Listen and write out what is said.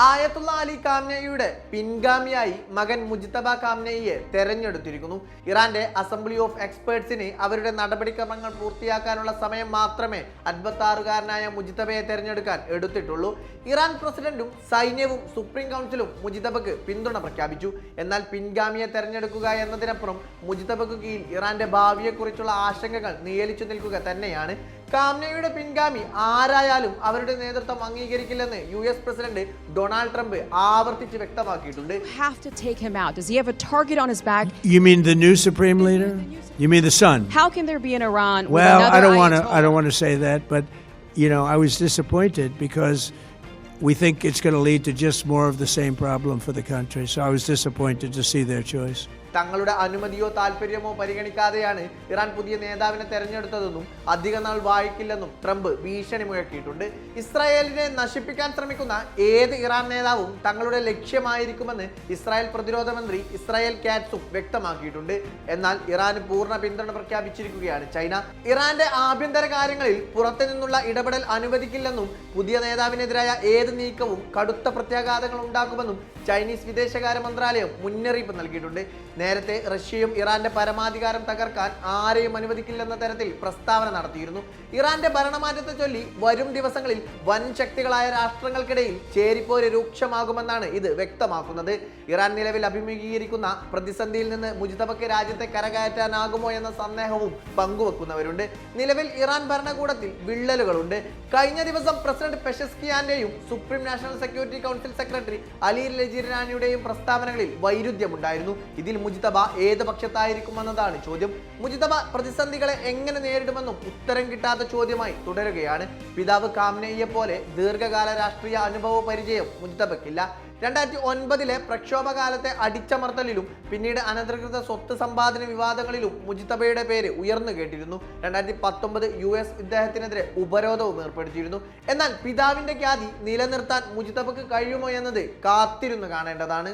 ആയത്തുള്ള അലി ഖാംനെയുടെ പിൻഗാമിയായി മകൻ മുജ്തബ ഖാംനെയെ തെരഞ്ഞെടുത്തിരിക്കുന്നു. ഇറാന്റെ അസംബ്ലി ഓഫ് എക്സ്പേർട്സിന് അവരുടെ നടപടിക്രമങ്ങൾ പൂർത്തിയാക്കാനുള്ള സമയം മാത്രമേ 56-കാരനായ മുജ്തബയെ തെരഞ്ഞെടുക്കാൻ എടുത്തിട്ടുള്ളൂ. ഇറാൻ പ്രസിഡന്റും സൈന്യവും സുപ്രീം കൗൺസിലും മുജ്തബക്ക് പിന്തുണ പ്രഖ്യാപിച്ചു. എന്നാൽ പിൻഗാമിയെ തെരഞ്ഞെടുക്കുക എന്നതിനപ്പുറം മുജ്തബക്ക് കീഴിൽ ഇറാന്റെ ഭാവിയെക്കുറിച്ചുള്ള ആശങ്കകൾ നിഴലിച്ചു നിൽക്കുക തന്നെയാണ്. ഖാംനെയുടെ പിൻഗാമി ആരായാലും അവരുടെ നേതൃത്വം അംഗീകരിക്കില്ലെന്ന് US പ്രസിഡന്റ് ഡൊണാൾഡ് ട്രംപ് ആവർത്തിച്ച് വ്യക്തമാക്കിയിട്ടുണ്ട്. Have to take him out. Does he have a target on his back? You mean the new supreme leader? You mean the son? How can there be an Iran? Well, I don't want to say that, but you know, I was disappointed because we think it's going to lead to just more of the same problem for the country. So I was disappointed to see their choice. തങ്ങളുടെ അനുമതിയോ താല്പര്യമോ പരിഗണിക്കാതെയാണ് Iran പുതിയ നേതാവിനെ തെരഞ്ഞെടുത്തതെന്നും അധിക നാൾ വായിക്കില്ലെന്നും Trump ഭീഷണി മുഴക്കിയിട്ടുണ്ട്. ഇസ്രായേലിനെ നശിപ്പിക്കാൻ ശ്രമിക്കുന്ന ഏത് ഇറാൻ നേതാവും തങ്ങളുടെ ലക്ഷ്യമായിരിക്കുമെന്ന് ഇസ്രായേൽ പ്രതിരോധ മന്ത്രി ഇസ്രായേൽ കാറ്റ്സും വ്യക്തമാക്കിയിട്ടുണ്ട്. എന്നാൽ ഇറാന് പൂർണ്ണ പിന്തുണ പ്രഖ്യാപിച്ചിരിക്കുകയാണ് ചൈന. ഇറാന്റെ ആഭ്യന്തര കാര്യങ്ങളിൽ പുറത്തു നിന്നുള്ള ഇടപെടൽ അനുവദിക്കില്ലെന്നും പുതിയ നേതാവിനെതിരായ ഏത് നീക്കവും കടുത്ത പ്രത്യാഘാതങ്ങൾ ഉണ്ടാക്കുമെന്നും ചൈനീസ് വിദേശകാര്യ മന്ത്രാലയം മുന്നറിയിപ്പ് നൽകിയിട്ടുണ്ട്. നേരത്തെ റഷ്യയും ഇറാന്റെ പരമാധികാരം തകർക്കാൻ ആരെയും അനുവദിക്കില്ലെന്ന തരത്തിൽ പ്രസ്താവന നടത്തിയിരുന്നു. ഇറാന്റെ ഭരണമാറ്റത്തെ ചൊല്ലി വരും ദിവസങ്ങളിൽ വൻ ശക്തികളായ രാഷ്ട്രങ്ങൾക്കിടയിൽ ചേരിപ്പോര് രൂക്ഷമാകുമെന്നാണ് ഇത് വ്യക്തമാക്കുന്നത്. ഇറാൻ നിലവിൽ അഭിമുഖീകരിക്കുന്ന പ്രതിസന്ധിയിൽ നിന്ന് മുജ്തബക്ക് രാജ്യത്തെ കരകയറ്റാനാകുമോ എന്ന സന്ദേഹവും പങ്കുവെക്കുന്നവരുണ്ട്. നിലവിൽ ഇറാൻ ഭരണകൂടത്തിൽ വിള്ളലുകളുണ്ട്. കഴിഞ്ഞ ദിവസം പ്രസിഡന്റ് പെഷസ്കിയാന്റെയും supreme national security council secretary Ali ലജിറാനിയുടെയും പ്രസ്താവനകളിൽ വൈരുദ്ധ്യമുണ്ടായിരുന്നു. ഇതിൽ മുജ്തബ ഏത് പക്ഷത്തായിരിക്കുമെന്നതാണ് ചോദ്യം. മുജ്തബ പ്രതിസന്ധികളെ എങ്ങനെ നേരിടുമെന്നും ഉത്തരം കിട്ടാത്ത ചോദ്യമായി തുടരുകയാണ്. പിതാവ് ഖാംനെയെ പോലെ ദീർഘകാല രാഷ്ട്രീയ അനുഭവ പരിചയം മുജ്തബക്കില്ല. 2009 പ്രക്ഷോഭകാലത്തെ അടിച്ചമർത്തലിലും പിന്നീട് അനധികൃത സ്വത്ത് സമ്പാദന വിവാദങ്ങളിലും മുജ്തബയുടെ പേര് ഉയർന്നു കേട്ടിരുന്നു. 2019 US ഇദ്ദേഹത്തിനെതിരെ ഉപരോധവും ഏർപ്പെടുത്തിയിരുന്നു. എന്നാൽ പിതാവിന്റെ ഖ്യാതി നിലനിർത്താൻ മുജ്തബക്ക് കഴിയുമോ എന്നത് കാത്തിരുന്ന് കാണേണ്ടതാണ്.